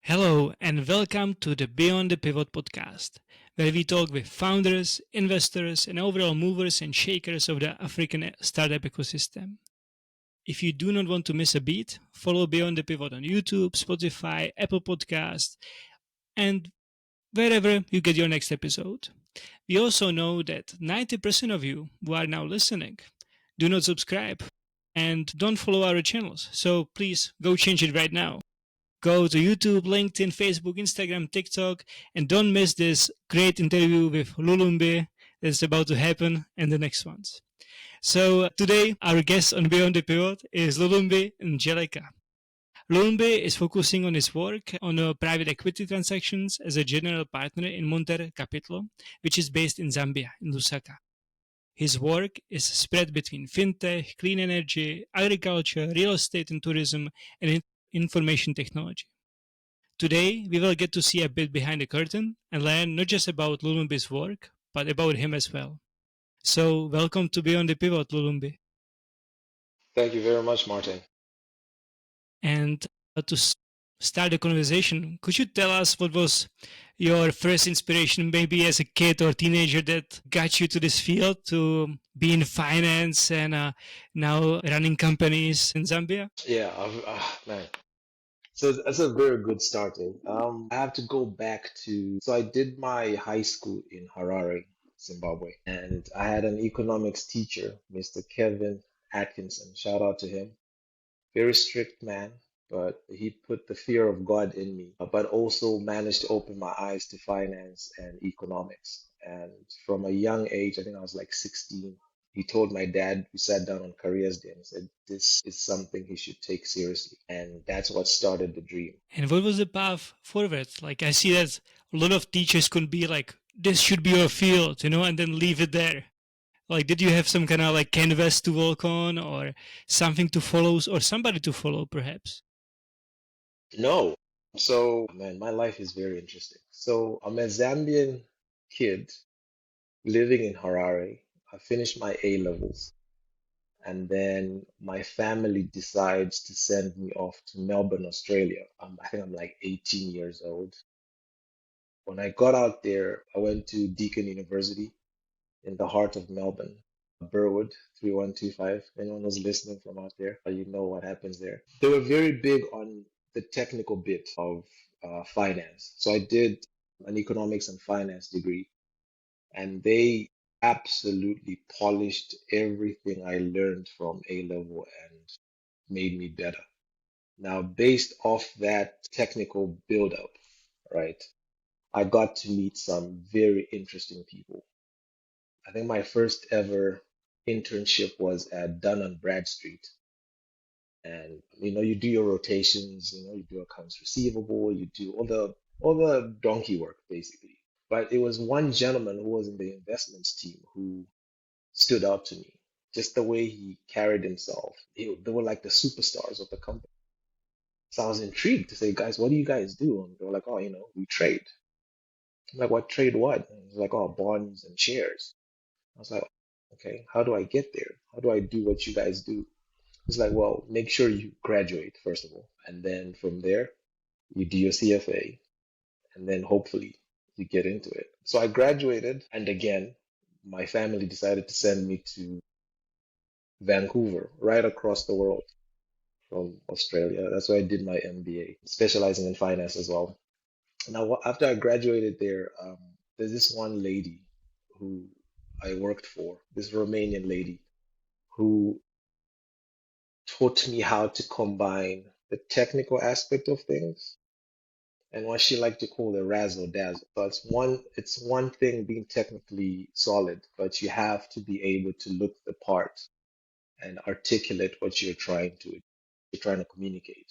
Hello, and welcome to the Beyond the Pivot podcast, where we talk with founders, investors, and overall movers and shakers of the African startup ecosystem. If you do not want to miss a beat, follow Beyond the Pivot on YouTube, Spotify, Apple Podcasts, and wherever you get your next episode. We also know that 90% of you who are now listening do not subscribe and don't follow our channels. So please go change it right now. Go to YouTube, LinkedIn, Facebook, Instagram, TikTok, and don't miss this great interview with Lulumbi that's about to happen and the next ones. So today, our guest on Beyond the Pivot is Lulumbi Njelika. Lulumbi is focusing on his work on private equity transactions as a general partner in Monter Capital, which is based in Zambia, in Lusaka. His work is spread between fintech, clean energy, agriculture, real estate and tourism, and information technology. Today, we will get to see a bit behind the curtain and learn not just about Lulumbi's work, but about him as well. So, welcome to Beyond the Pivot, Lulumbi. Thank you very much, Martin. And to start the conversation, could you tell us what was your first inspiration, maybe as a kid or teenager, that got you to this field to be in finance and now running companies in Zambia? Yeah, man. So that's a very good starting. I have to go back to, so I did my high school in Harare, Zimbabwe, and I had an economics teacher, Mr. Kevin Atkinson. Shout out to him. Very strict man, but he put the fear of God in me, but also managed to open my eyes to finance and economics. And from a young age, I think I was like 16, he told my dad, we sat down on careers day and said, this is something he should take seriously. And that's what started the dream. And what was the path forward? Like, I see that a lot of teachers could be like, this should be your field, and then leave it there. Like, did you have some kind of like canvas to work on or something to follow or somebody to follow, perhaps? No. So, man, my life is very interesting. So, I'm a Zambian kid living in Harare. I finished my A levels. And then my family decides to send me off to Melbourne, Australia. I think I'm like 18 years old. When I got out there, I went to Deakin University in the heart of Melbourne, Burwood 3125. Anyone who's listening from out there, you know what happens there. They were very big on the technical bit of finance. So I did an economics and finance degree, and they absolutely polished everything I learned from A level and made me better. Now, based off that technical build-up, right, I got to meet some very interesting people. I think my first ever internship was at Dun and Bradstreet. And you do your rotations, you do accounts receivable, you do all the donkey work basically. But it was one gentleman who was in the investments team who stood out to me. Just the way he carried himself. They were like the superstars of the company. So I was intrigued to say, guys, what do you guys do? And they were like, oh, we trade. I'm like, what trade what? And he's like, oh, bonds and shares. I was like, okay, how do I get there? How do I do what you guys do? It's like, well, make sure you graduate first of all. And then from there, you do your CFA. And then hopefully you get into it. So I graduated. And again, my family decided to send me to Vancouver, right across the world from Australia. That's where I did my MBA, specializing in finance as well. Now, after I graduated there, there's this one lady who I worked for, this Romanian lady who taught me how to combine the technical aspect of things and what she liked to call the razzle dazzle. So it's one thing being technically solid, but you have to be able to look the part and articulate what you're trying to communicate.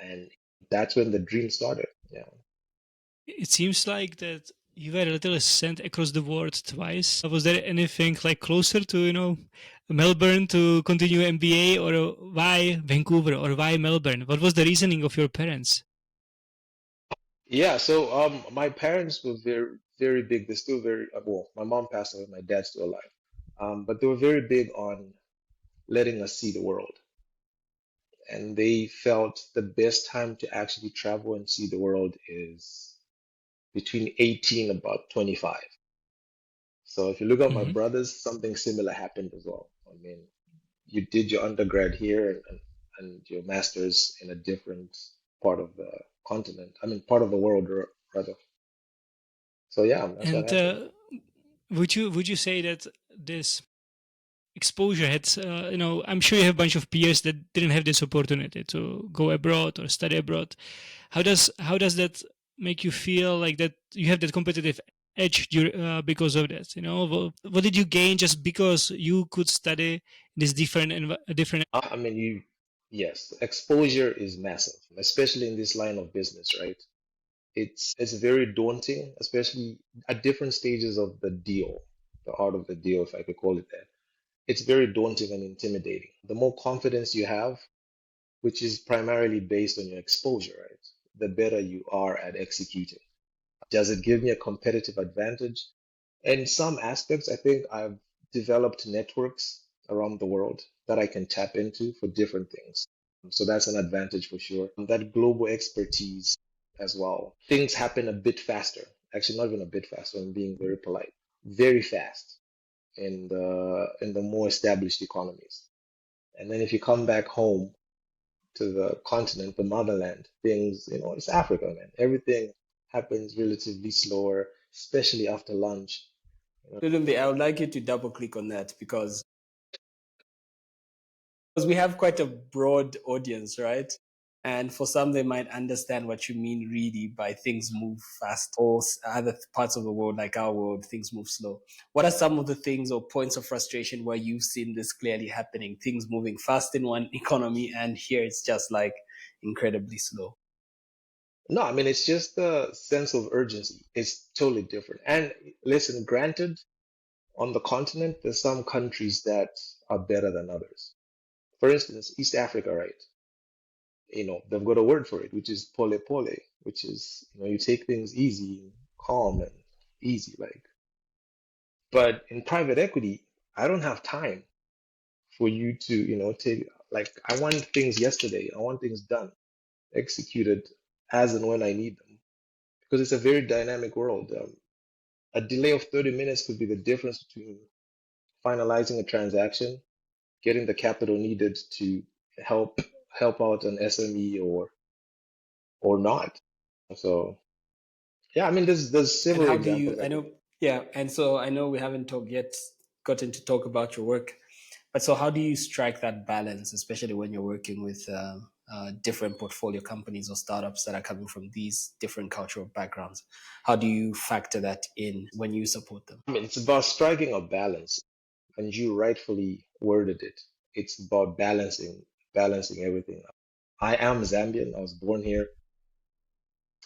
And that's when the dream started. Yeah. It seems like that you were a little sent across the world twice. Was there anything like closer to, Melbourne to continue MBA, or why Vancouver or why Melbourne? What was the reasoning of your parents? Yeah, so my parents were very very big. They're still very well, my mom passed away, my dad's still alive. But they were very big on letting us see the world. and they felt the best time to actually travel and see the world is between 18 about 25. So if you look at my Hmm. brothers, something similar happened as well. I mean, you did your undergrad here and your master's in a different part of the continent. I mean, part of the world, rather. So yeah, that's what And happened. would you say that this exposure had, I'm sure you have a bunch of peers that didn't have this opportunity to go abroad or study abroad. How does that make you feel, like that you have that competitive edge because of that? What did you gain just because you could study this different. I mean, yes, exposure is massive, especially in this line of business, right? It's very daunting, especially at different stages of the deal, the art of the deal, if I could call it that. It's very daunting and intimidating. The more confidence you have, which is primarily based on your exposure, right? The better you are at executing. Does it give me a competitive advantage? In some aspects, I think I've developed networks around the world that I can tap into for different things. So that's an advantage for sure. That global expertise as well. Things happen a bit faster. Actually, not even a bit faster. I'm being very polite. Very fast in the more established economies. And then if you come back home to the continent, the motherland, things, it's Africa, man. Everything happens relatively slower, especially after lunch. Lulumbi, I would like you to double click on that because we have quite a broad audience, right? And for some, they might understand what you mean really by things move fast, or other parts of the world, like our world, things move slow. What are some of the things or points of frustration where you've seen this clearly happening? Things moving fast in one economy, and here it's just like incredibly slow. No, I mean, it's just the sense of urgency. It's totally different. And listen, granted, on the continent, there's some countries that are better than others. For instance, East Africa, right? They've got a word for it, which is pole pole, which is, you take things easy, calm, and easy, like. But in private equity, I don't have time for you to, take, like, I want things yesterday. I want things done, executed as and when I need them, because it's a very dynamic world. A delay of 30 minutes could be the difference between finalizing a transaction, getting the capital needed to help help out an SME or not. So yeah, I mean, there's And several how do you, examples I I can know, give. yeah, and so I know we haven't gotten to talk about your work, but so how do you strike that balance, especially when you're working with different portfolio companies or startups that are coming from these different cultural backgrounds? How do you factor that in when you support them? I mean, it's about striking a balance, and you rightfully worded it. It's about balancing everything. I am Zambian. I was born here,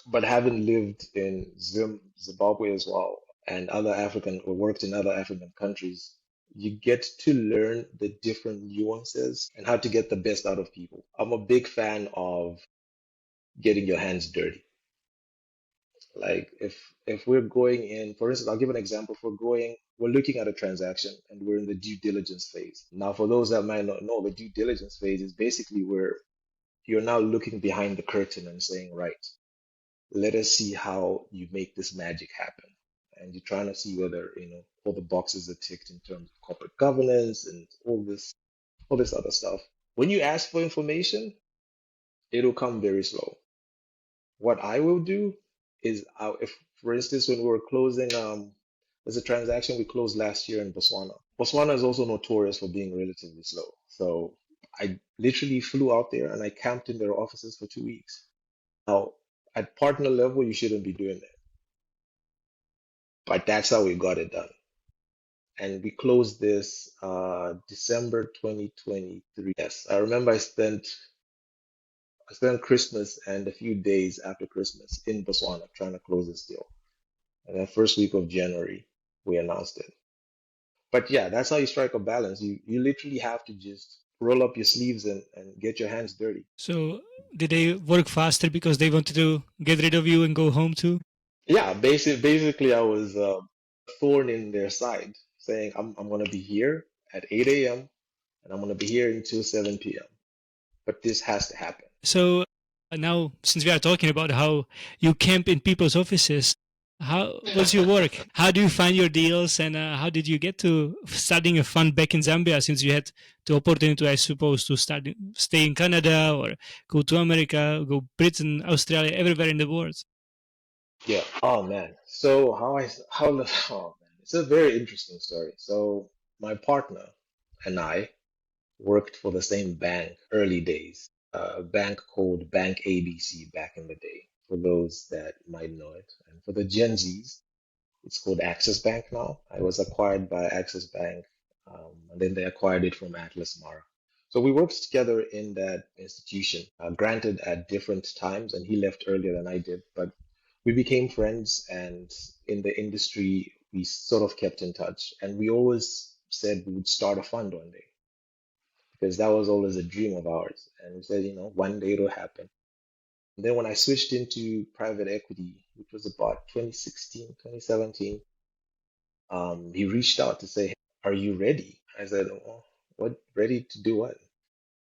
but having lived in Zimbabwe as well, and other African or worked in other African countries, you get to learn the different nuances and how to get the best out of people. I'm a big fan of getting your hands dirty. Like if we're going in, for instance, I'll give an example. If we're looking at a transaction and we're in the due diligence phase. Now, for those that might not know, the due diligence phase is basically where you're now looking behind the curtain and saying, right, let us see how you make this magic happen. And you're trying to see whether, all the boxes are ticked in terms of corporate governance and all this other stuff. When you ask for information, it'll come very slow. What I will do is, if, for instance, when we were closing, there's a transaction we closed last year in Botswana. Botswana is also notorious for being relatively slow. So I literally flew out there and I camped in their offices for 2 weeks. Now, at partner level, you shouldn't be doing that, but that's how we got it done. And we closed this December 2023. Yes, I remember I spent Christmas and a few days after Christmas in Botswana trying to close this deal. And then first week of January, we announced it. But yeah, that's how you strike a balance. You literally have to just roll up your sleeves and get your hands dirty. So did they work faster because they wanted to get rid of you and go home too? Yeah, basically I was a thorn in their side, saying I'm gonna be here at 8 a.m. and I'm gonna be here until 7 p.m. but this has to happen. So now, since we are talking about how you camp in people's offices, how what's your work? How do you find your deals, and how did you get to starting a fund back in Zambia? Since you had the opportunity, I suppose, to stay in Canada or go to America, go Britain, Australia, everywhere in the world. Yeah. Oh man. So oh man, it's a very interesting story. So my partner and I worked for the same bank early days, a bank called Bank ABC back in the day, for those that might know it. And for the Gen Zs, it's called Access Bank now. I was acquired by Access Bank, and then they acquired it from Atlas Mara. So we worked together in that institution, granted at different times, and he left earlier than I did, but we became friends, and in the industry, we sort of kept in touch. And we always said we would start a fund one day because that was always a dream of ours. And we said, one day it'll happen. And then when I switched into private equity, which was about 2016, 2017, he reached out to say, "Hey, are you ready?" I said, "Oh, what, ready to do what?"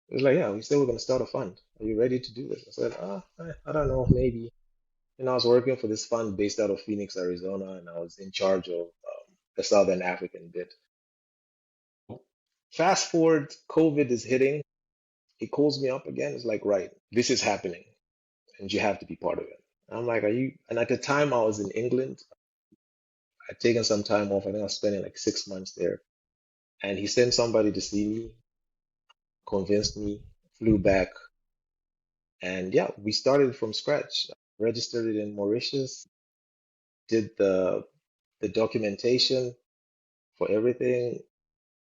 He was like, "Yeah, we said we're going to start a fund. Are you ready to do this?" I said, I don't know, maybe. And I was working for this fund based out of Phoenix, Arizona, and I was in charge of the Southern African bit. Fast forward, COVID is hitting. He calls me up again. It's like, right, this is happening, and you have to be part of it. I'm like, are you? And at the time, I was in England. I'd taken some time off. I think I was spending like 6 months there. And he sent somebody to see me, convinced me, flew back, and yeah, we started from scratch. Registered it in Mauritius, did the documentation for everything,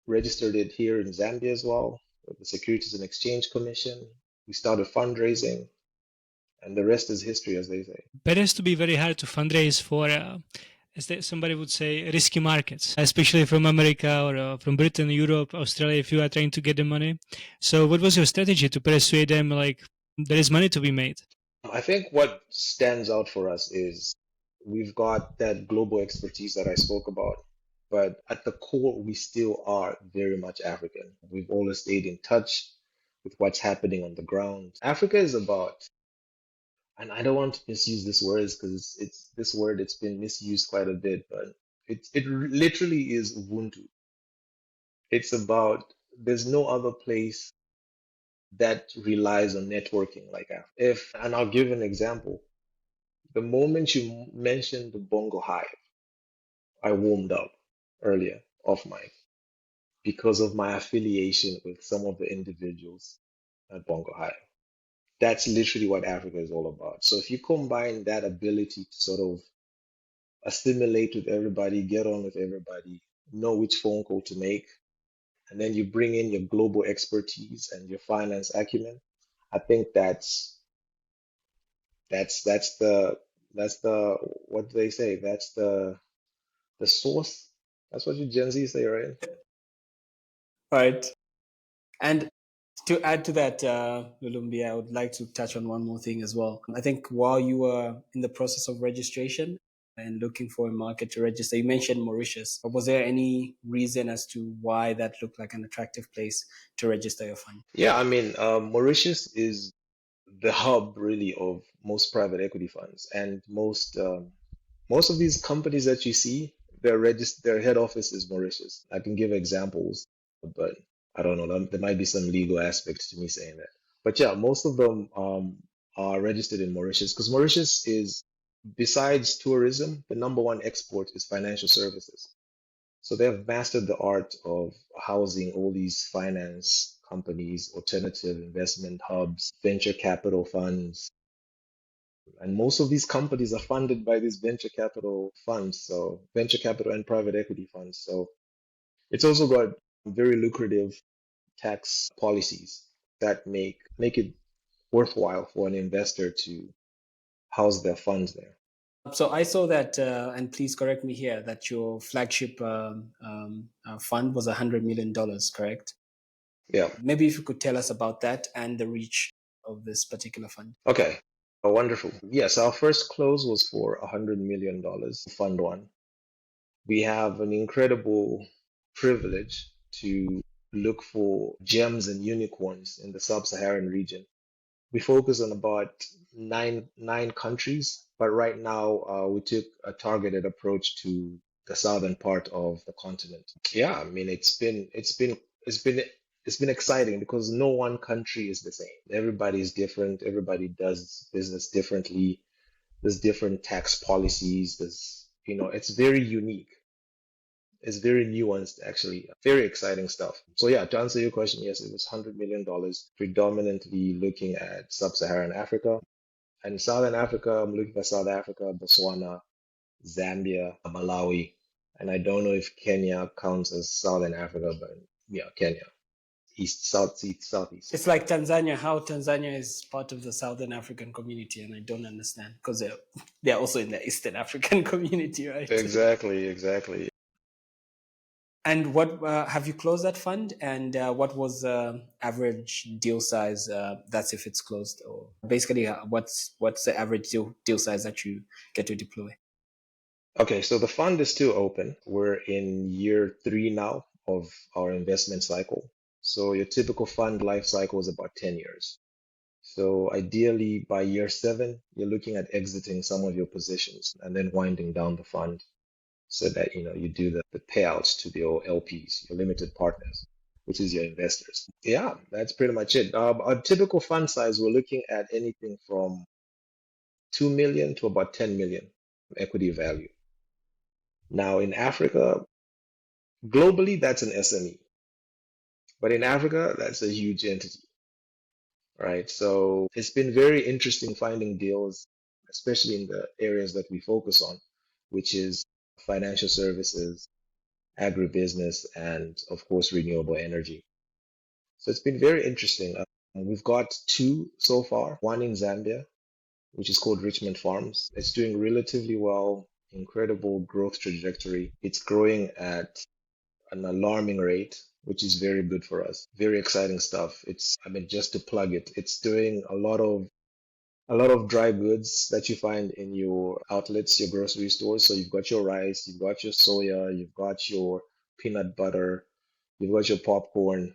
registered it here in Zambia as well, with the Securities and Exchange Commission. We started fundraising, and the rest is history, as they say. But it has to be very hard to fundraise for, somebody would say, risky markets, especially from America or from Britain, Europe, Australia, if you are trying to get the money. So, what was your strategy to persuade them, like, there is money to be made? I think what stands out for us is we've got that global expertise that I spoke about, but at the core, we still are very much African. We've always stayed in touch with what's happening on the ground. Africa is about, and I don't want to misuse this word because it's this word, it's been misused quite a bit, but it literally is Ubuntu. It's about, there's no other place that relies on networking like Africa. And I'll give an example. The moment you mentioned the Bongo Hive, I warmed up earlier off mic because of my affiliation with some of the individuals at Bongo Hive. That's literally what Africa is all about. So if you combine that ability to sort of assimilate with everybody, get on with everybody, know which phone call to make, and then you bring in your global expertise and your finance acumen, I think that's the what do they say? That's the source. That's what you Gen Z say, right? Right. And to add to that, Lulumbi, I would like to touch on one more thing as well. I think while you were in the process of registration and looking for a market to register, you mentioned Mauritius. Was there any reason as to why that looked like an attractive place to register your fund? Yeah, I mean, Mauritius is the hub really of most private equity funds, and most of these companies that you see, their head office is Mauritius. I can give examples, but I don't know. There might be some legal aspects to me saying that. But yeah, most of them are registered in Mauritius because Mauritius is, besides tourism, the number one export is financial services. So they have mastered the art of housing all these finance companies, alternative investment hubs, venture capital funds. And most of these companies are funded by these venture capital funds, so venture capital and private equity funds. So it's also got very lucrative tax policies that make it worthwhile for an investor to house their funds there. So I saw that, and please correct me here, that your flagship fund was $100 million, correct? Yeah. Maybe if you could tell us about that and the reach of this particular fund. Okay. Oh, wonderful. Yes, our first close was for $100 million, Fund One. We have an incredible privilege to look for gems and unicorns in the sub-Saharan region. We focus on about nine countries, but right now we took a targeted approach to the southern part of the continent. Yeah, I mean it's been exciting because no one country is the same. Everybody is different. Everybody does business differently. There's different tax policies. It's very unique. It's very nuanced, actually. Very exciting stuff. So yeah, to answer your question, yes, it was $100 million, predominantly looking at sub-Saharan Africa. And Southern Africa, I'm looking at South Africa, Botswana, Zambia, Malawi. And I don't know if Kenya counts as Southern Africa, but yeah, Kenya. East, South, East, Southeast. It's like Tanzania, how Tanzania is part of the Southern African community, and I don't understand because they're also in the Eastern African community, right? Exactly. And what have you closed that fund? And what was the average deal size? That's if it's closed, or basically, what's the average deal size that you get to deploy? Okay, so the fund is still open. We're in year 3 now of our investment cycle. So your typical fund life cycle is about 10 years. So ideally, by year 7, you're looking at exiting some of your positions and then winding down the fund so that you do the payouts to your LPs, your limited partners, which is your investors. Yeah, that's pretty much it. Our typical fund size, we're looking at anything from 2 million to about 10 million equity value. Now in Africa, globally, that's an SME, but in Africa, that's a huge entity, right? So it's been very interesting finding deals, especially in the areas that we focus on, which is financial services, agribusiness, and of course, renewable energy. So it's been very interesting. We've got 2 so far, one in Zambia, which is called Richmond Farms. It's doing relatively well, incredible growth trajectory. It's growing at an alarming rate, which is very good for us. Very exciting stuff. Just to plug it, it's doing a lot of dry goods that you find in your outlets, your grocery stores. So you've got your rice, you've got your soya, you've got your peanut butter, you've got your popcorn.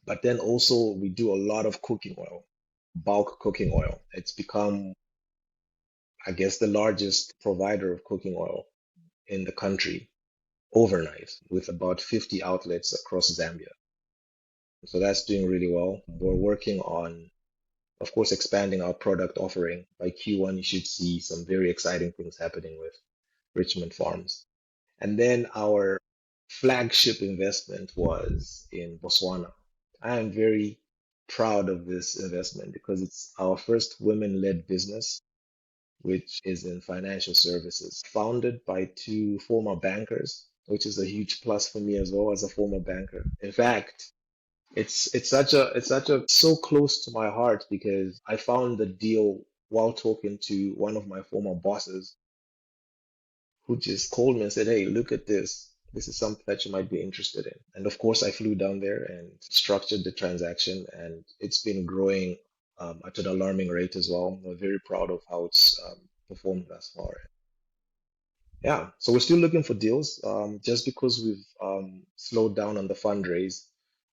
But then also we do a lot of cooking oil, bulk cooking oil. It's become, I guess, the largest provider of cooking oil in the country overnight with about 50 outlets across Zambia. So that's doing really well. We're working on, of course, expanding our product offering. By Q1, you should see some very exciting things happening with Richmond Farms. And then our flagship investment was in Botswana. I am very proud of this investment because it's our first women-led business, which is in financial services, founded by 2 former bankers, which is a huge plus for me as well as a former banker. In fact, it's so close to my heart because I found the deal while talking to one of my former bosses who just called me and said, "Hey, look at this. This is something that you might be interested in." And of course, I flew down there and structured the transaction, and it's been growing at an alarming rate as well. We're very proud of how it's performed thus far. Yeah, so we're still looking for deals. Just because we've slowed down on the fundraise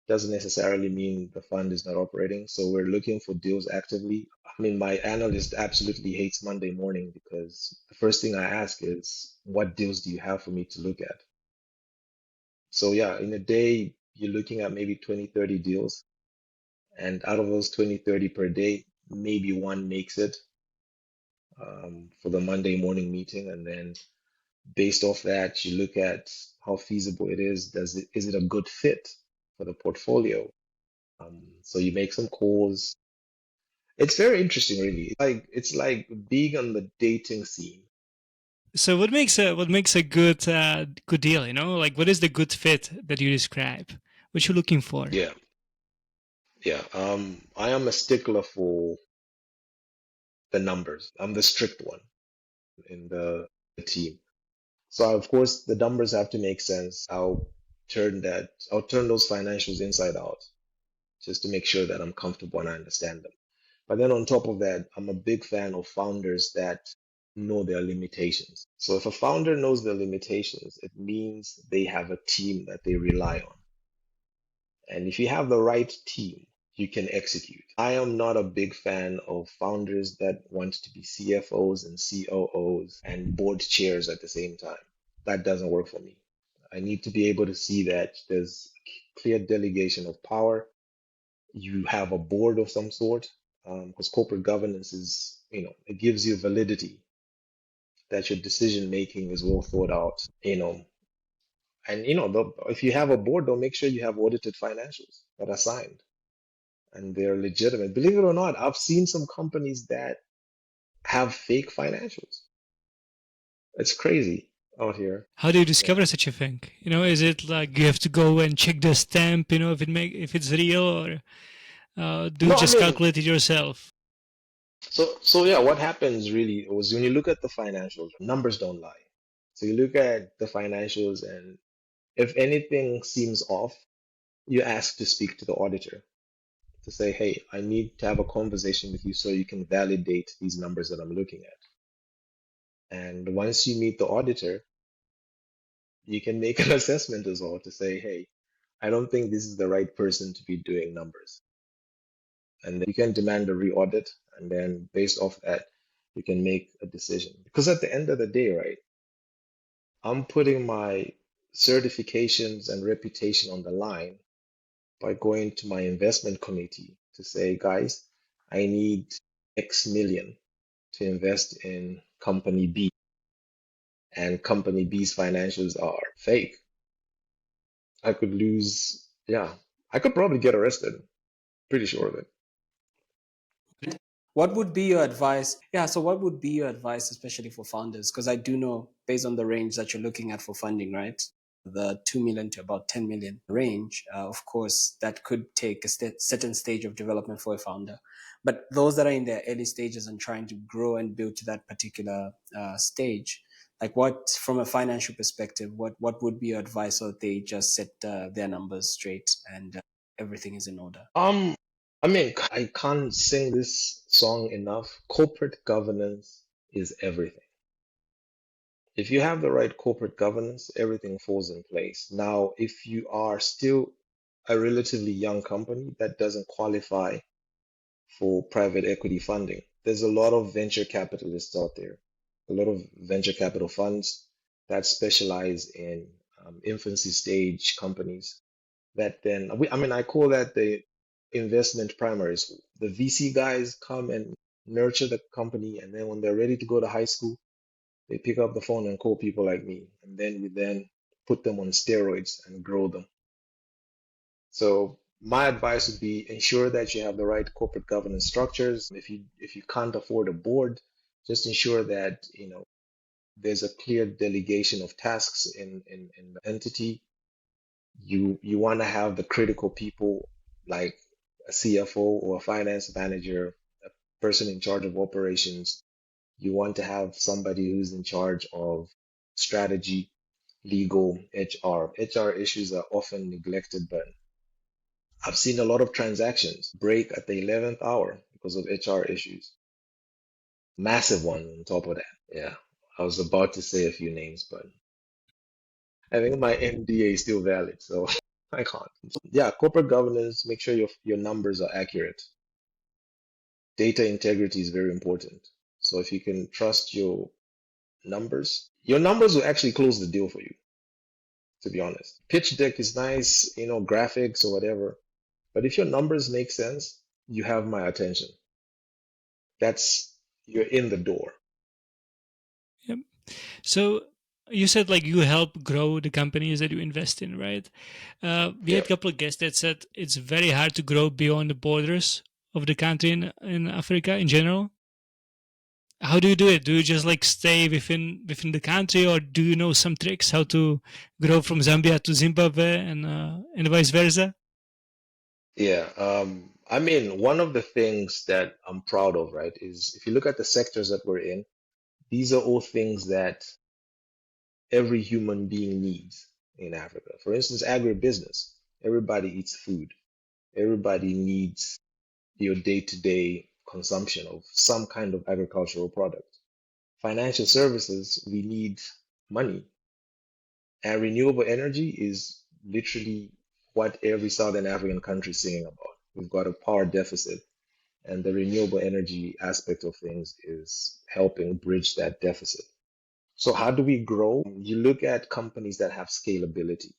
doesn't necessarily mean the fund is not operating. So we're looking for deals actively. I mean, my analyst absolutely hates Monday morning because the first thing I ask is, what deals do you have for me to look at? So yeah, in a day, you're looking at maybe 20, 30 deals. And out of those 20, 30 per day, maybe one makes it for the Monday morning meeting. And then based off that, you look at how feasible it is. Is it a good fit for the portfolio? So you make some calls. It's very interesting, really. It's like being on the dating scene. So what makes a good deal? Like what is the good fit that you describe? What you're looking for? Yeah, yeah. I am a stickler for the numbers. I'm the strict one in the team. So of course the numbers have to make sense. I'll turn those financials inside out just to make sure that I'm comfortable and I understand them. But then on top of that, I'm a big fan of founders that know their limitations. So if a founder knows their limitations, it means they have a team that they rely on. And if you have the right team, you can execute. I am not a big fan of founders that want to be CFOs and COOs and board chairs at the same time. That doesn't work for me. I need to be able to see that there's clear delegation of power. You have a board of some sort, because corporate governance is, it gives you validity that your decision making is well thought out, and if you have a board, they'll make sure you have audited financials that are signed and they're legitimate. Believe it or not, I've seen some companies that have fake financials. It's crazy out here. How do you Yeah. discover such a thing? Is it like you have to go and check the stamp, if it's real, or do you No, I just mean, calculate it yourself? so yeah, what happens really was when you look at the financials, numbers don't lie. So you look at the financials, and if anything seems off, you ask to speak to the auditor to say, hey, I need to have a conversation with you so you can validate these numbers that I'm looking at. And once you meet the auditor, you can make an assessment as well to say, hey, I don't think this is the right person to be doing numbers. And then you can demand a re-audit, and then based off that, you can make a decision. Because at the end of the day, right, I'm putting my certifications and reputation on the line by going to my investment committee to say, guys, I need X million to invest in company B, and company B's financials are fake. I could lose, yeah, I could probably get arrested. Pretty sure of it. What would be your advice? Yeah, so what would be your advice, especially for founders? Because I do know, based on the range that you're looking at for funding, right? The 2 million to about 10 million range, of course, that could take a certain stage of development for a founder. But those that are in their early stages and trying to grow and build to that particular stage, like what, from a financial perspective, what would be your advice so that they just set their numbers straight and everything is in order? I mean, I can't sing this song enough. Corporate governance is everything. If you have the right corporate governance, everything falls in place. Now, if you are still a relatively young company that doesn't qualify for private equity funding, there's a lot of venture capitalists out there, a lot of venture capital funds that specialize in infancy stage companies that then, I mean, I call that the investment primary school. The VC guys come and nurture the company, and then when they're ready to go to high school, they pick up the phone and call people like me, and then we then put them on steroids and grow them. So my advice would be ensure that you have the right corporate governance structures. If you can't afford a board, just ensure that there's a clear delegation of tasks in the entity. You want to have the critical people like a CFO or a finance manager, a person in charge of operations. You want to have somebody who's in charge of strategy, legal, HR. HR issues are often neglected, but I've seen a lot of transactions break at the 11th hour because of HR issues. Massive one on top of that. Yeah. I was about to say a few names, but I think my NDA is still valid, so I can't. Yeah, corporate governance, make sure your numbers are accurate. Data integrity is very important. So if you can trust your numbers will actually close the deal for you, to be honest. Pitch deck is nice, graphics or whatever. But if your numbers make sense, you have my attention. You're in the door. Yep. So you said like you help grow the companies that you invest in, right? We had Yeah. a couple of guests that said it's very hard to grow beyond the borders of the country in Africa in general. How do you do it? Do you just like stay within the country, or do you know some tricks how to grow from Zambia to Zimbabwe and vice versa? Yeah. I mean, one of the things that I'm proud of, right, is if you look at the sectors that we're in, these are all things that every human being needs in Africa. For instance, agribusiness. Everybody eats food. Everybody needs your day-to-day consumption of some kind of agricultural product. Financial services, we need money. And renewable energy is literally what every Southern African country is singing about. We've got a power deficit, and the renewable energy aspect of things is helping bridge that deficit. So how do we grow? You look at companies that have scalability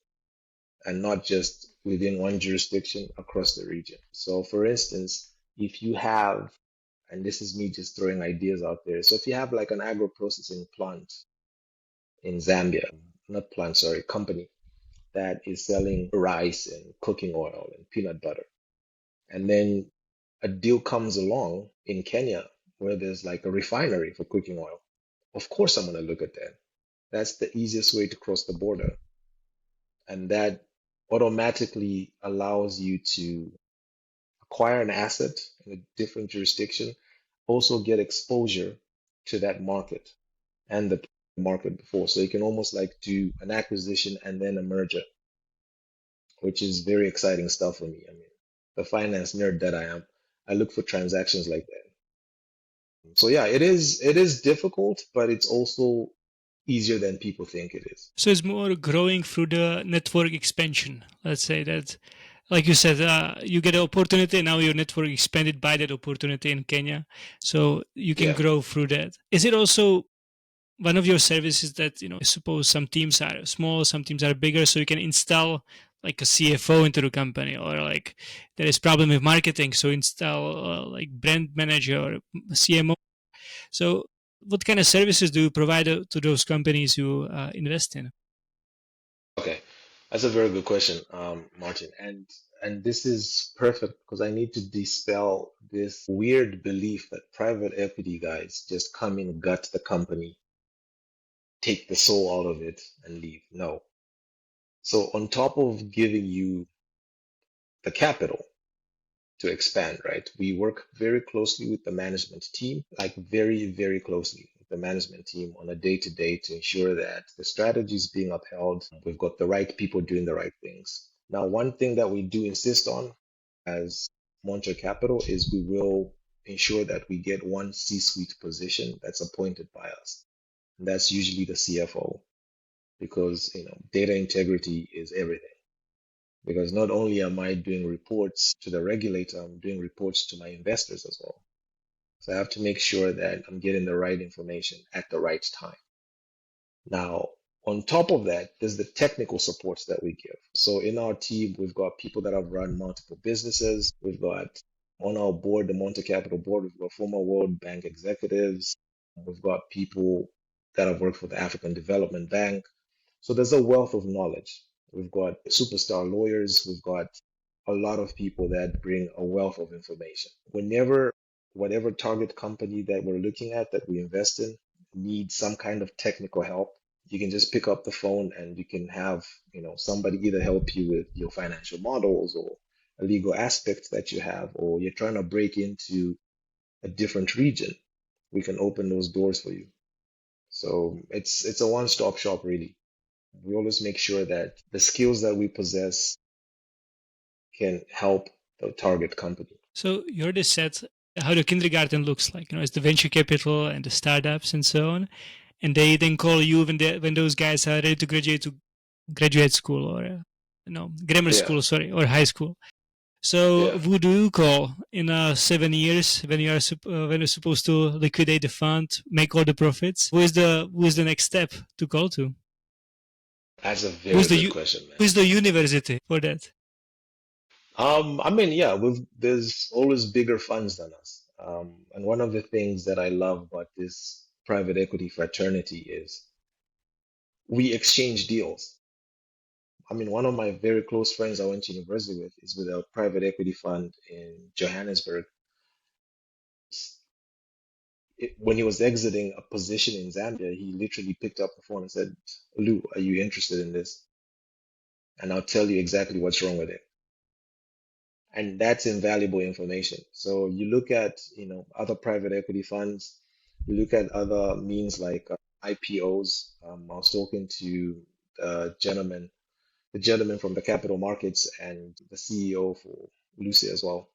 and not just within one jurisdiction across the region. So for instance, if you have, and this is me just throwing ideas out there. So if you have like an agro processing plant in Zambia, not plant, sorry, company that is selling rice and cooking oil and peanut butter. And then a deal comes along in Kenya where there's like a refinery for cooking oil. Of course, I'm going to look at that. That's the easiest way to cross the border. And that automatically allows you to acquire an asset in a different jurisdiction, also get exposure to that market and the market before. So you can almost like do an acquisition and then a merger, which is very exciting stuff for me. I mean, the finance nerd that I am, I look for transactions like that. So yeah, it is difficult, but it's also easier than people think it is. So it's more growing through the network expansion. Let's say that, like you said, you get an opportunity. Now your network expanded by that opportunity in Kenya, so you can Yeah. grow through that. Is it also one of your services that, I suppose some teams are small, some teams are bigger, so you can install like a CFO into the company, or like there is problem with marketing, so install like brand manager or CMO. So what kind of services do you provide to those companies you invest in? Okay. That's a very good question, Martin. And this is perfect because I need to dispel this weird belief that private equity guys just come in, gut the company, take the soul out of it, and leave. No. So on top of giving you the capital to expand, right? We work very closely with the management team, like very, very closely with the management team on a day-to-day to ensure that the strategy is being upheld. We've got the right people doing the right things. Now, one thing that we do insist on as Monter Capital is we will ensure that we get one C-suite position that's appointed by us. And that's usually the CFO because, data integrity is everything. Because not only am I doing reports to the regulator, I'm doing reports to my investors as well. So I have to make sure that I'm getting the right information at the right time. Now, on top of that, there's the technical supports that we give. So in our team, we've got people that have run multiple businesses. We've got on our board, the Monter Capital board, we've got former World Bank executives. We've got people that have worked for the African Development Bank. So there's a wealth of knowledge. We've got superstar lawyers. We've got a lot of people that bring a wealth of information. Whenever, whatever target company that we're looking at that we invest in needs some kind of technical help, you can just pick up the phone and you can have, somebody either help you with your financial models or a legal aspect that you have, or you're trying to break into a different region. We can open those doors for you. So it's a one-stop shop really. We always make sure that the skills that we possess can help the target company. So you already said how the kindergarten looks like. It's the venture capital and the startups and so on, and they then call you when those guys are ready to graduate graduate school, or grammar Yeah, school, sorry, or high school. So yeah. who do you call in 7 years when when you're supposed to liquidate the fund, make all the profits? Who is the next step to call to? That's a Who's very the good u- question, man. who's the university for that? I mean, yeah, there's always bigger funds than us. And one of the things that I love about this private equity fraternity is we exchange deals. I mean, one of my very close friends I went to university with is with a private equity fund in Johannesburg. When he was exiting a position in Zambia, he literally picked up the phone and said, Lou, are you interested in this? And I'll tell you exactly what's wrong with it. And that's invaluable information. So you look at, other private equity funds, you look at other means like IPOs. I was talking to the gentleman from the capital markets and the CEO for Lucy as well.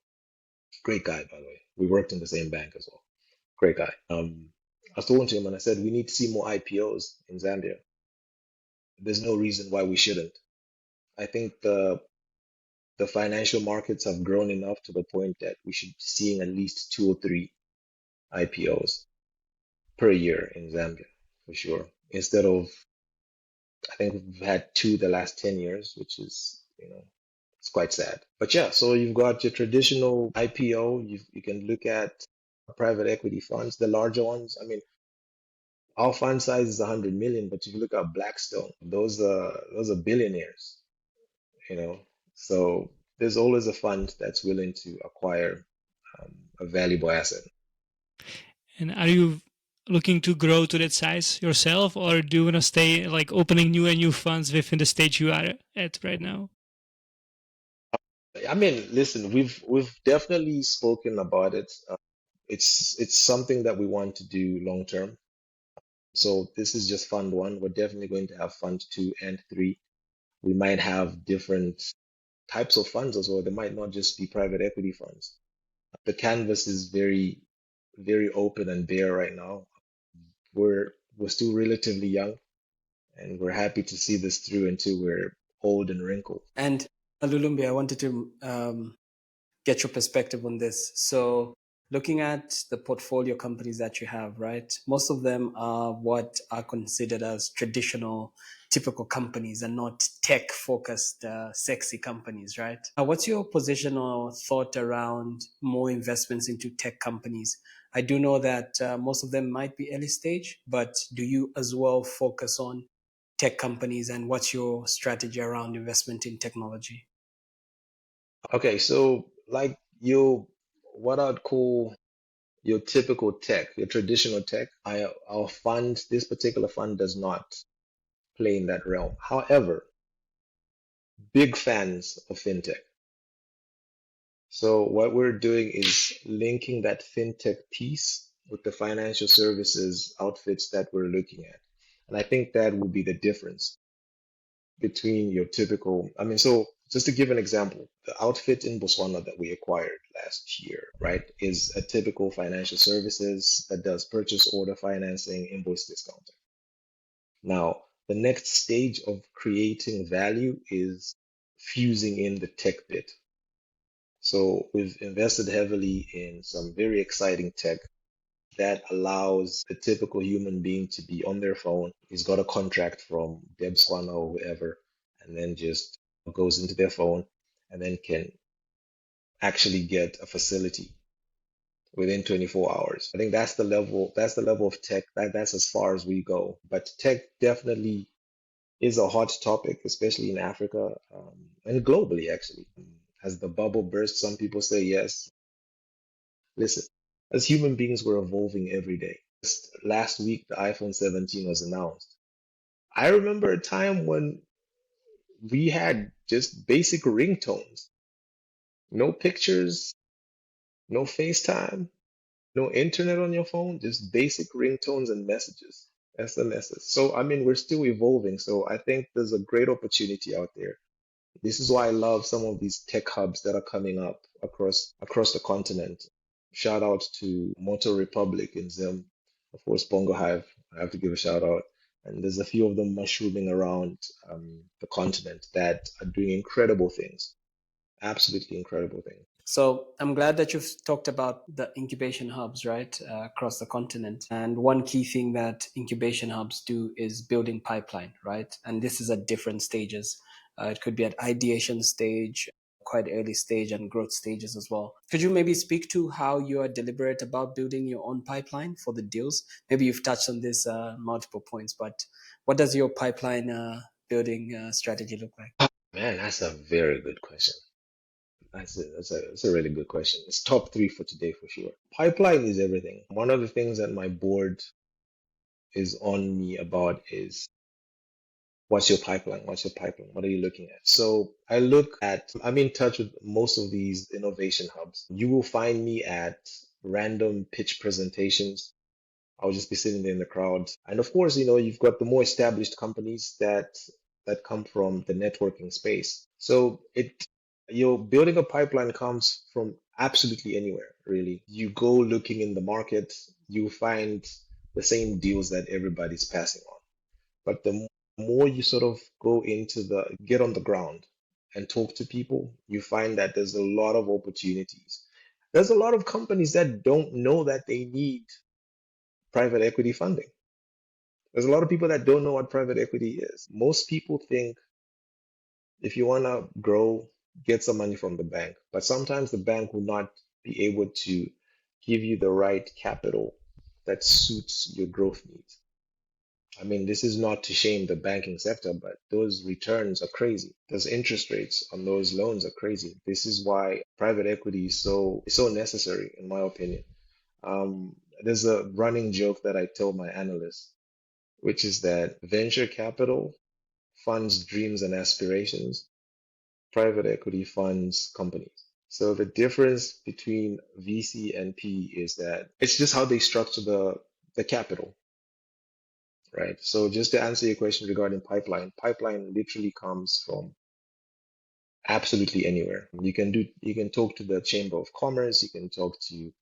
Great guy, by the way. We worked in the same bank as well. Great guy. I was talking to him and I said, we need to see more IPOs in Zambia. There's no reason why we shouldn't. I think the the financial markets have grown enough to the point that we should be seeing at least 2 or 3 IPOs per year in Zambia, for sure. Instead of, I think we've had 2 the last 10 years, which is, it's quite sad. But yeah, so you've got your traditional IPO. You can look at private equity funds, the larger ones. I mean, our fund size is 100 million, but if you look at Blackstone, those are billionaires, you know. So there's always a fund that's willing to acquire a valuable asset. And are you looking to grow to that size yourself, or do you want to stay like opening new and new funds within the stage you are at right now? I mean, listen, we've definitely spoken about it. It's something that we want to do long term. So this is just fund one. We're definitely going to have fund two and three. We might have different types of funds as well. They might not just be private equity funds. The canvas is very, very open and bare right now. We're still relatively young, and we're happy to see this through until we're old and wrinkled. And Lulumbi, I wanted to get your perspective on this. So, looking at the portfolio companies that you have, right? Most of them are what are considered as traditional, typical companies and not tech focused, sexy companies, right? What's your position or thought around more investments into tech companies? I do know that most of them might be early stage, but do you as well focus on tech companies, and what's your strategy around investment in technology? Okay, so like what I'd call your typical tech, your traditional tech, our fund, this particular fund does not play in that realm. However, big fans of fintech. So what we're doing is linking that fintech piece with the financial services outfits that we're looking at. And I think that will be the difference between your typical, I mean, so just to give an example, the outfit in Botswana that we acquired last year, right, is a typical financial services that does purchase order financing, invoice discounting. Now, the next stage of creating value is fusing in the tech bit. So we've invested heavily in some very exciting tech that allows the typical human being to be on their phone. He's got a contract from Debswana or whoever, and then just goes into their phone and then can actually get a facility within 24 hours. I think that's the level of tech. That's as far as we go. But tech definitely is a hot topic, especially in Africa, and globally, actually. Has the bubble burst? Some people say yes. Listen, as human beings, we're evolving every day. Just last week, the iPhone 17 was announced. I remember a time when we had just basic ringtones, no pictures, no FaceTime, no internet on your phone, just basic ringtones and messages, SMSs. So, I mean, we're still evolving. So, I think there's a great opportunity out there. This is why I love some of these tech hubs that are coming up across the continent. Shout out to Motor Republic in Zim, of course, Bongo Hive. I have to give a shout out. And there's a few of them mushrooming around the continent that are doing incredible things, absolutely incredible things. So I'm glad that you've talked about the incubation hubs, right, across the continent. And one key thing that incubation hubs do is building pipeline, right? And this is at different stages. It could be at ideation stage, quite early stage, and growth stages as well. Could you maybe speak to how you are deliberate about building your own pipeline for the deals? Maybe you've touched on this multiple points, but what does your pipeline building strategy look like? Man, that's a very good question. That's a really good question. It's top three for today for sure. Pipeline is everything. One of the things that my board is on me about is what's your pipeline? What's your pipeline? What are you looking at? So I'm in touch with most of these innovation hubs. You will find me at random pitch presentations. I'll just be sitting there in the crowd. And of course, you've got the more established companies that come from the networking space. So your building a pipeline comes from absolutely anywhere, really. You go looking in the market, you find the same deals that everybody's passing on. But the more you sort of get on the ground, and talk to people, you find that there's a lot of opportunities. There's a lot of companies that don't know that they need private equity funding. There's a lot of people that don't know what private equity is. Most people think if you want to grow, get some money from the bank. But sometimes the bank will not be able to give you the right capital that suits your growth needs. I mean, this is not to shame the banking sector, but those returns are crazy. Those interest rates on those loans are crazy. This is why private equity is so necessary, in my opinion. There's a running joke that I tell my analysts, which is that venture capital funds dreams and aspirations, private equity funds companies. So the difference between VC and PE is that it's just how they structure the capital, right? So just to answer your question regarding pipeline literally comes from absolutely anywhere. You can talk to the Chamber of Commerce, you can talk to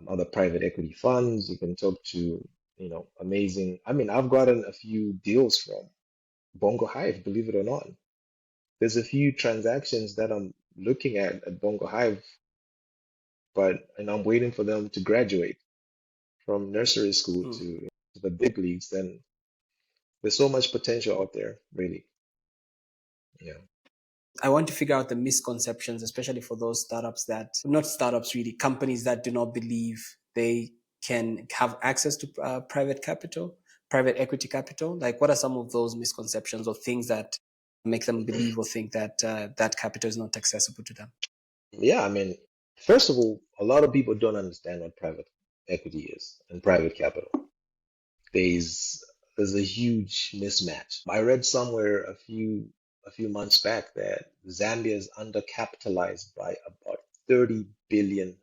other private equity funds, you can talk to, amazing. I mean, I've gotten a few deals from Bongo Hive, believe it or not. There's a few transactions that I'm looking at Bongo Hive, but and I'm waiting for them to graduate from nursery school Hmm. to the big leagues. Then there's so much potential out there, really. Yeah. I want to figure out the misconceptions, especially for those startups that, not startups really, companies that do not believe they can have access to private capital, private equity capital. Like, what are some of those misconceptions or things that make them believe or think that that capital is not accessible to them? Yeah, I mean, first of all, a lot of people don't understand what private equity is and private capital. There's there's a huge mismatch. I read somewhere a few months back that Zambia is undercapitalized by about 30 billion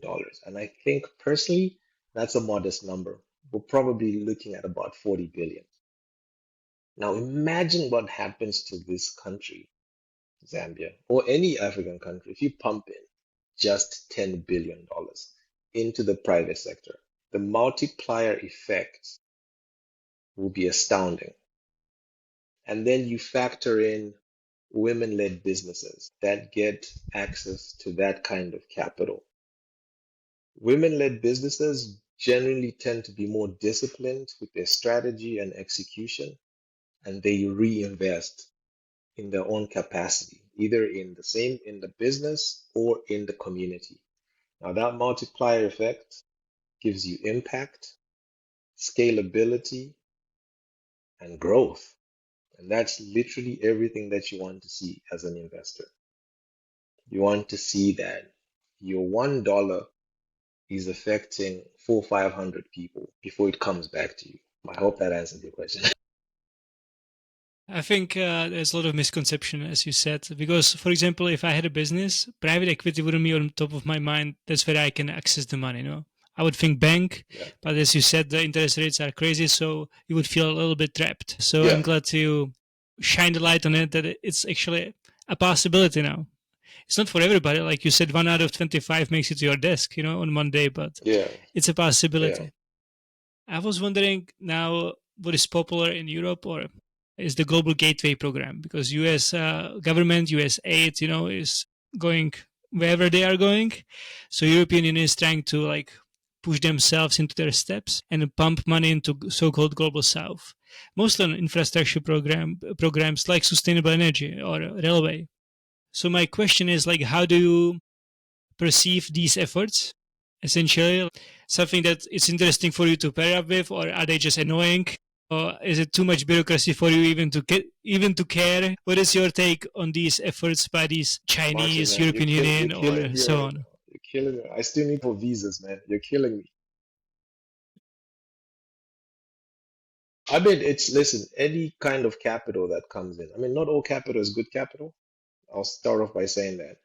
dollars. And I think personally that's a modest number. We're probably looking at about 40 billion. Now imagine what happens to this country, Zambia, or any African country, if you pump in just $10 billion into the private sector. The multiplier effect will be astounding. And then you factor in women-led businesses that get access to that kind of capital. Women-led businesses generally tend to be more disciplined with their strategy and execution, and they reinvest in their own capacity, either in the business or in the community. Now that multiplier effect gives you impact, scalability, and growth. And that's literally everything that you want to see as an investor. You want to see that your $1 is affecting 500 people before it comes back to you. I hope that answers your question. I think there's a lot of misconception, as you said, because, for example, if I had a business, private equity wouldn't be on top of my mind. That's where I can access the money, I would think bank, Yeah. but as you said, the interest rates are crazy, so you would feel a little bit trapped. So Yeah. I'm glad to shine the light on it, that it's actually a possibility now. It's not for everybody. Like you said, 1 out of 25 makes it to your desk, on Monday, but Yeah. it's a possibility. Yeah. I was wondering now what is popular in Europe or is the global gateway program, because US government, US aid, is going wherever they are going. So European Union is trying to push themselves into their steps and pump money into so-called global south, mostly on infrastructure programs like sustainable energy or railway. So my question is how do you perceive these efforts? Essentially, something that it's interesting for you to pair up with, or are they just annoying? Or is it too much bureaucracy for you even to care? What is your take on these efforts by these Martin, Chinese, man, European you're Union, killing or me so right on? now. You're killing me. I still need for visas, man. You're killing me. I mean, listen, any kind of capital that comes in. I mean, not all capital is good capital. I'll start off by saying that.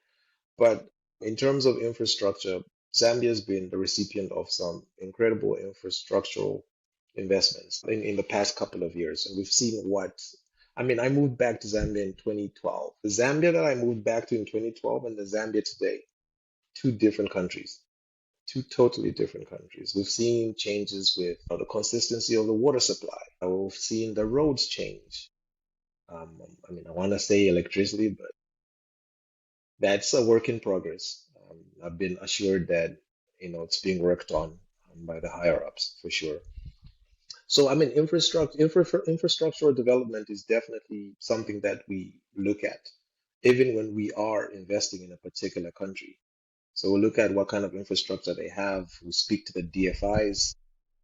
But in terms of infrastructure, Zambia has been the recipient of some incredible infrastructural investments in the past couple of years. And we've seen I mean, I moved back to Zambia in 2012. The Zambia that I moved back to in 2012 and the Zambia today, two different countries, two totally different countries. We've seen changes with the consistency of the water supply. We've seen the roads change. I mean, I want to say electricity, but that's a work in progress. I've been assured that, it's being worked on by the higher ups for sure. So, I mean, infrastructural development is definitely something that we look at, even when we are investing in a particular country. So we'll look at what kind of infrastructure they have. We speak to the DFIs,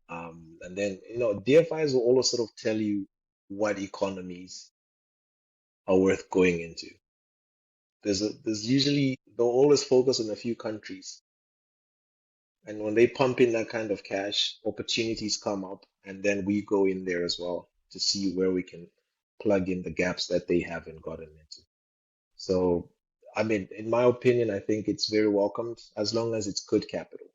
and then DFIs will also sort of tell you what economies are worth going into. There's usually they'll always focus on a few countries, and when they pump in that kind of cash, opportunities come up, and then we go in there as well to see where we can plug in the gaps that they haven't gotten into. So, I mean, in my opinion, I think it's very welcomed as long as it's good capital.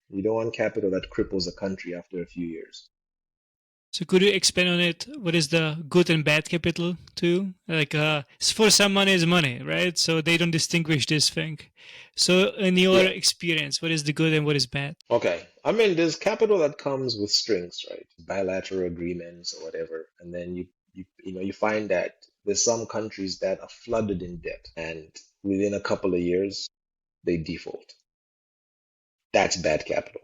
You don't want capital that cripples a country after a few years. So could you expand on it? What is the good and bad capital too? Like, for some money is money, right? So they don't distinguish this thing. So in your Yeah. experience, what is the good and what is bad? Okay. I mean, there's capital that comes with strings, right? Bilateral agreements or whatever. And then you find that there's some countries that are flooded in debt, and within a couple of years they default. That's bad capital.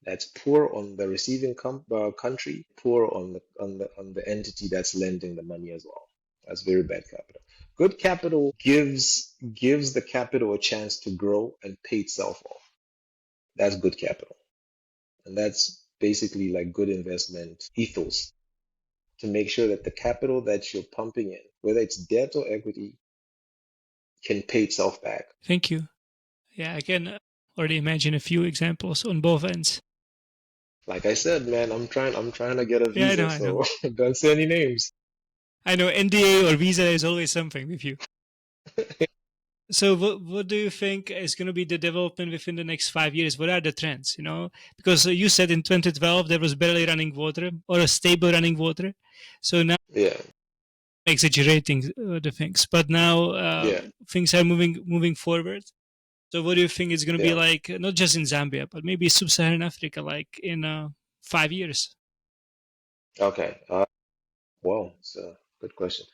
That's poor on the receiving country, poor on the entity that's lending the money as well. That's very bad capital. Good capital gives the capital a chance to grow and pay itself off. That's good capital. And that's basically like good investment ethos to make sure that the capital that you're pumping in, whether it's debt or equity, can pay itself back. Thank you. Yeah, I can already imagine a few examples on both ends. Like I said, man, I'm trying to get a Yeah, I know, visa, I know. so don't say any names. I know NDA or visa is always something with you. So what do you think is going to be the development within the next 5 years? What are the trends? Because you said in 2012 there was barely running water or a stable running water. So now Yeah, exaggerating the things, but now yeah, things are moving forward. So what do you think is going to be yeah. like, not just in Zambia, but maybe sub-Saharan Africa, like in 5 years? Okay. Well, it's a good question.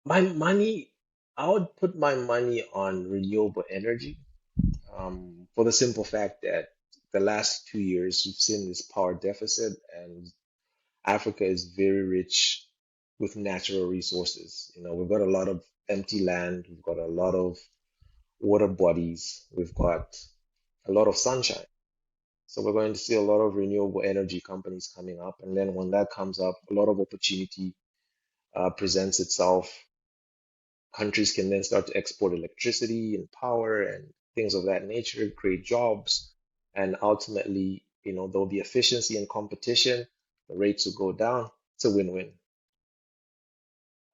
My money, I would put my money on renewable energy, for the simple fact that the last 2 years we've seen this power deficit, and Africa is very rich with natural resources. We've got a lot of empty land, we've got a lot of water bodies, we've got a lot of sunshine. So we're going to see a lot of renewable energy companies coming up, and then when that comes up, a lot of opportunity presents itself. Countries can then start to export electricity and power and things of that nature, create jobs, and ultimately, there'll be efficiency and competition. The rates will go down. It's a win-win.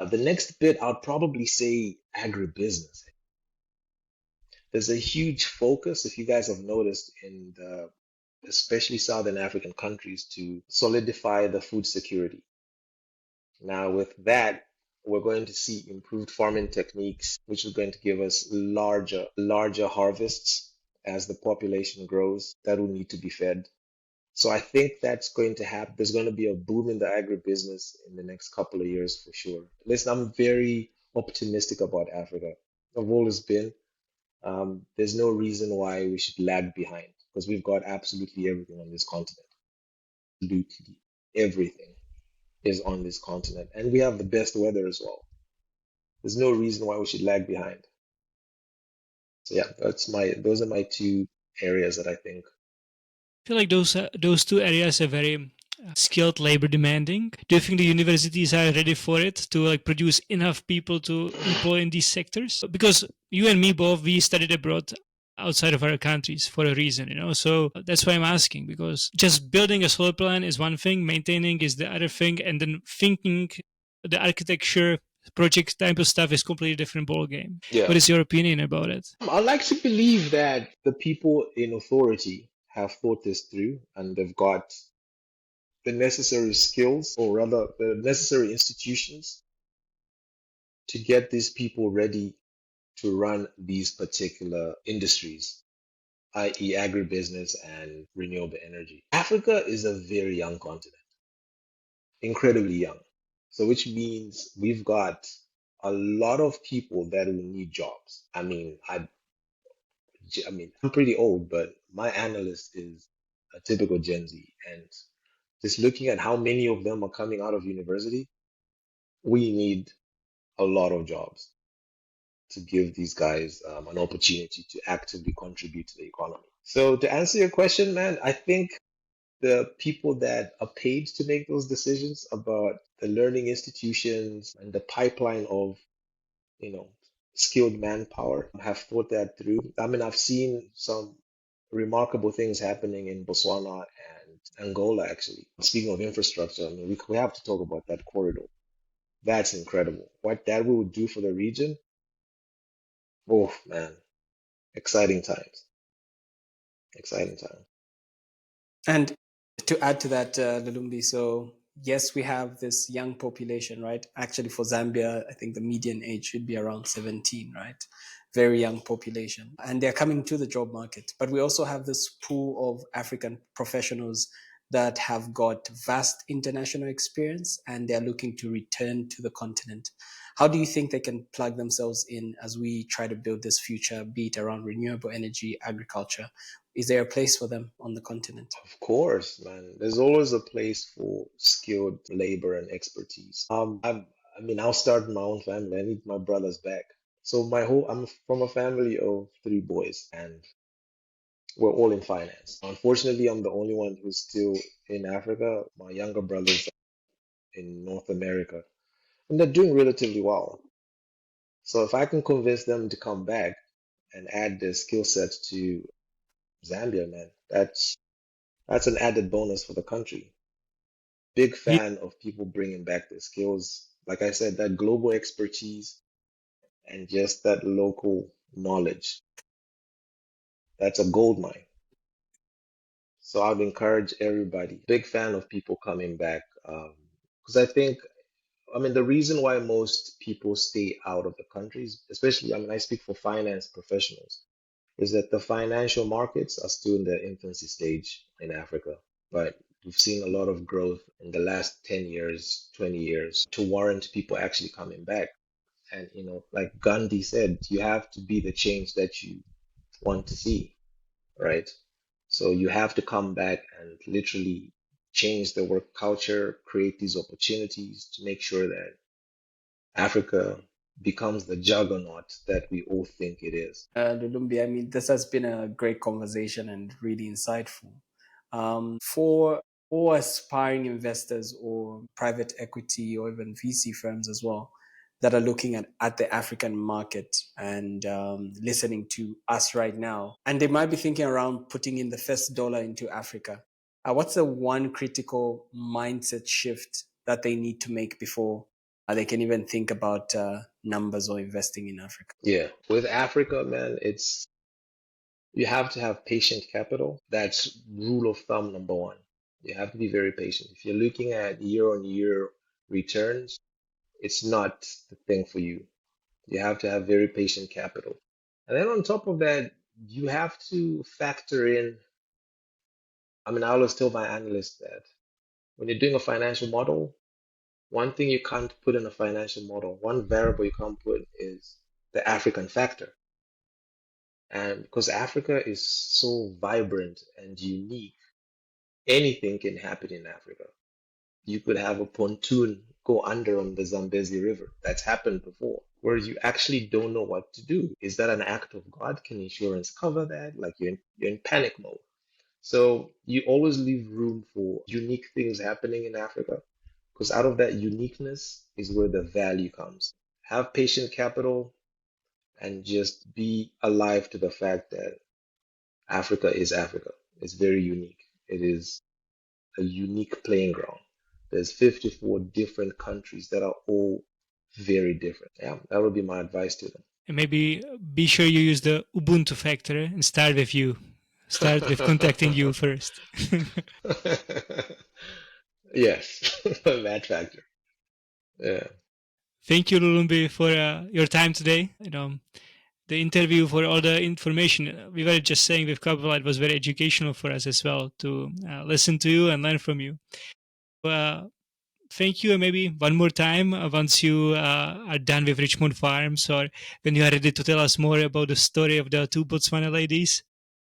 The next bit, I'd probably say agribusiness. There's a huge focus, if you guys have noticed, in especially Southern African countries to solidify the food security. Now, with that, we're going to see improved farming techniques, which is going to give us larger harvests as the population grows that will need to be fed. So I think that's going to happen. There's going to be a boom in the agribusiness in the next couple of years for sure. Listen, I'm very optimistic about Africa. I've always been. There's no reason why we should lag behind because we've got absolutely everything on this continent. Absolutely everything is on this continent, and we have the best weather as well. There's no reason why we should lag behind. So yeah, those are my two areas that I think. I feel like those two areas are very skilled labor demanding. Do you think the universities are ready for it to like produce enough people to employ in these sectors? Because you and me both, we studied abroad outside of our countries for a reason. So that's why I'm asking, because just building a solar plant is one thing, maintaining is the other thing, and then thinking the architecture project type of stuff is completely different ball game. Yeah, What is your opinion about it? I like to believe that the people in authority have thought this through and they've got the necessary skills, or rather, the necessary institutions to get these people ready to run these particular industries, i.e., agribusiness and renewable energy. Africa is a very young continent, incredibly young. So which means we've got a lot of people that will need jobs. I'm pretty old, but my analyst is a typical Gen Z, and just looking at how many of them are coming out of university, we need a lot of jobs to give these guys an opportunity to actively contribute to the economy. So to answer your question, man, I think the people that are paid to make those decisions about the learning institutions and the pipeline of, you know, skilled manpower have thought that through. I mean, I've seen some remarkable things happening in Botswana and Angola, actually. Speaking of infrastructure, I mean, we have to talk about that corridor. That's incredible. What that will do for the region, oh man, exciting times. Exciting times. And to add to that, Lulumbi, so yes, we have this young population, right? Actually, for Zambia, I think the median age should be around 17, right? Very young population. And they're coming to the job market. But we also have this pool of African professionals that have got vast international experience and they're looking to return to the continent. How do you think they can plug themselves in as we try to build this future, be it around renewable energy, agriculture? Is there a place for them on the continent? Of course, man. There's always a place for skilled labor and expertise. I mean, I'll start my own family. I need my brothers back. So I'm from a family of three boys, and we're all in finance. Unfortunately, I'm the only one who's still in Africa. My younger brothers are in North America, and they're doing relatively well. So if I can convince them to come back and add their skill sets to Zambia, man, that's an added bonus for the country. Big Yeah. fan of people bringing back their skills. Like I said, that global expertise and just that local knowledge. That's a gold mine. So I'd encourage everybody. Big fan of people coming back. Because I mean, the reason why most people stay out of the countries, especially, I mean, I speak for finance professionals, is that the financial markets are still in the infancy stage in Africa. But we've seen a lot of growth in the last 10 years, 20 years to warrant people actually coming back. And, like Gandhi said, you have to be the change that you want to see, right? So you have to come back and literally change the work culture, create these opportunities to make sure that Africa becomes the juggernaut that we all think it is. Lulumbi, I mean, this has been a great conversation and really insightful. For aspiring investors or private equity or even VC firms as well that are looking at the African market and listening to us right now, and they might be thinking around putting in the first dollar into Africa. What's the one critical mindset shift that they need to make before they can even think about numbers or investing in Africa? Yeah. With Africa, man, you have to have patient capital. That's rule of thumb number one. You have to be very patient. If you're looking at year on year returns, it's not the thing for you. You have to have very patient capital. And then on top of that, you have to factor in. I mean, I always tell my analysts that when you're doing a financial model, one thing you can't put in a financial model, one variable you can't put is the African factor. And because Africa is so vibrant and unique, anything can happen in Africa. You could have a pontoon go under on the Zambezi River. That's happened before, where you actually don't know what to do. Is that an act of God? Can insurance cover that? Like you're in panic mode. So you always leave room for unique things happening in Africa, because out of that uniqueness is where the value comes. Have patient capital and just be alive to the fact that Africa is Africa. It's very unique. It is a unique playing ground. There's 54 different countries that are all very different. Yeah, that would be my advice to And maybe be sure you use the Ubuntu factor and start with you. Start with contacting you first. them. Yes, that factor. Yeah. Thank you, Lulumbi, for your time today. The interview, for all the information. We were just saying with Capital, it was very educational for us as well to listen to you and learn from you. Uh, thank you. And maybe one more time, once you are done with Richmond Farms, or when you are ready to tell us more about the story of the two Botswana ladies,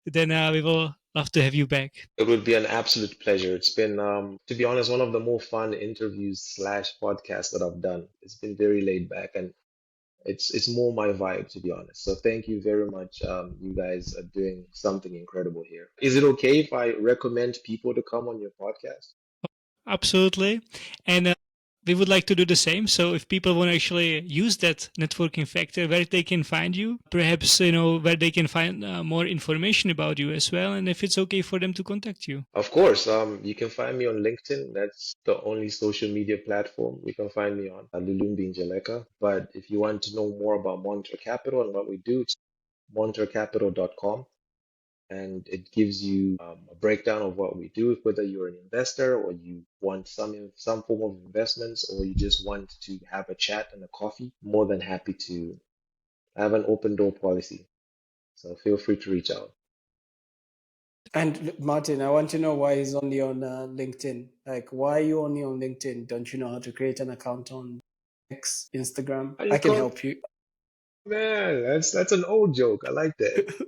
then we will love to have you back. It would be an absolute pleasure. It's been, to be honest, one of the more fun interviews slash podcasts that I've done. It's been very laid back and it's more my vibe, to be honest. So thank you very much. You guys are doing something incredible here. Is it okay if I recommend people to come on your podcast? Absolutely. And we would like to do the same. So if people want to actually use that networking factor, where they can find you, perhaps, where they can find more information about you as well, and if it's okay for them to contact you. Of course, you can find me on LinkedIn. That's the only social media platform you can find me on, Lulumbi Njeleka. But if you want to know more about Monter Capital and what we do, it's montercapital.com. And it gives you a breakdown of what we do, whether you're an investor or you want some form of investments or you just want to have a chat and a coffee. More than happy to have an open door policy. So feel free to reach out. And Martin, I want to know why he's only on LinkedIn. Like, why are you only on LinkedIn? Don't you know how to create an account on X, Instagram? I can help you. Man, that's an old joke. I like that.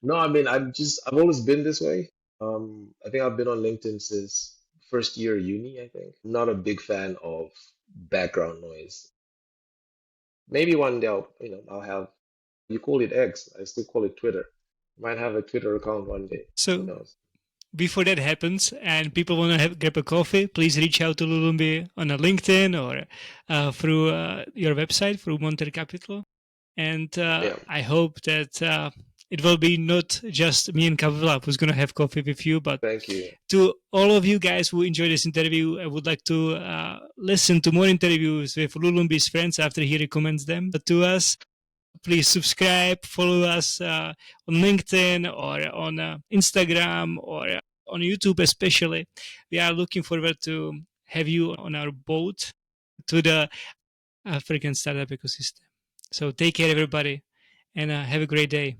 No, I mean, I've always been this way. I think I've been on LinkedIn since first year uni, I think. Not a big fan of background noise. Maybe one day I'll have, you call it X, I still call it Twitter. Might have a Twitter account one day. Who So knows? before that happens and people want to grab a coffee, please reach out to Lulumbi on a LinkedIn or through your website, through Monter Capital. And Yeah, I hope that it will be not just me and Kavla who's going to have coffee with you, but thank you. to all of you guys who enjoyed this interview, I would like to listen to more interviews with Lulumbi's friends after he recommends them to us. Please subscribe, follow us on LinkedIn or on Instagram or on YouTube especially. We are looking forward to have you on our boat to the African startup ecosystem. So take care, everybody, and have a great day.